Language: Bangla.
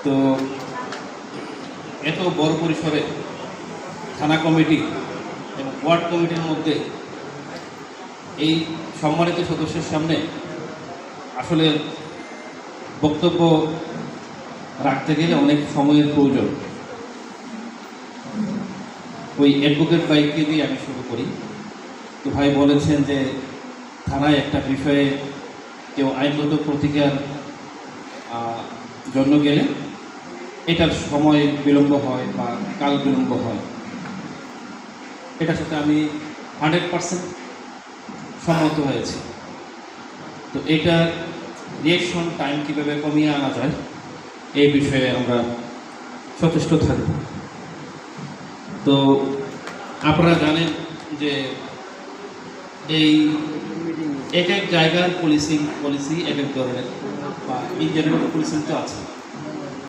তো এত বড় পরিসরে থানা কমিটি এবং ওয়ার্ড কমিটির মধ্যে এই সম্মানিত সদস্যের সামনে আসলে বক্তব্য রাখতে গেলে অনেক সময়ের প্রয়োজন। ওই অ্যাডভোকেট ভাইকে দিয়ে আমি শুরু করি। তো ভাই বলেছেন যে থানায় একটা বিষয়ে কেউ আইনগত প্রতিকার জন্য গেলে এটার সময় বিলম্ব হয় বা কাল বিলম্ব হয়, এটার সাথে আমি 100% সম্মত হয়েছি। তো এটা রিয়েকশন টাইম কীভাবে কমিয়ে আনা যায় এই বিষয়ে আমরা সচেষ্ট থাকব। তো আপনারা জানেন যে এই এক এক জায়গার পলিসি এক এক ধরনের, বা ইন জেনারেল পুলিশিং তো আছে।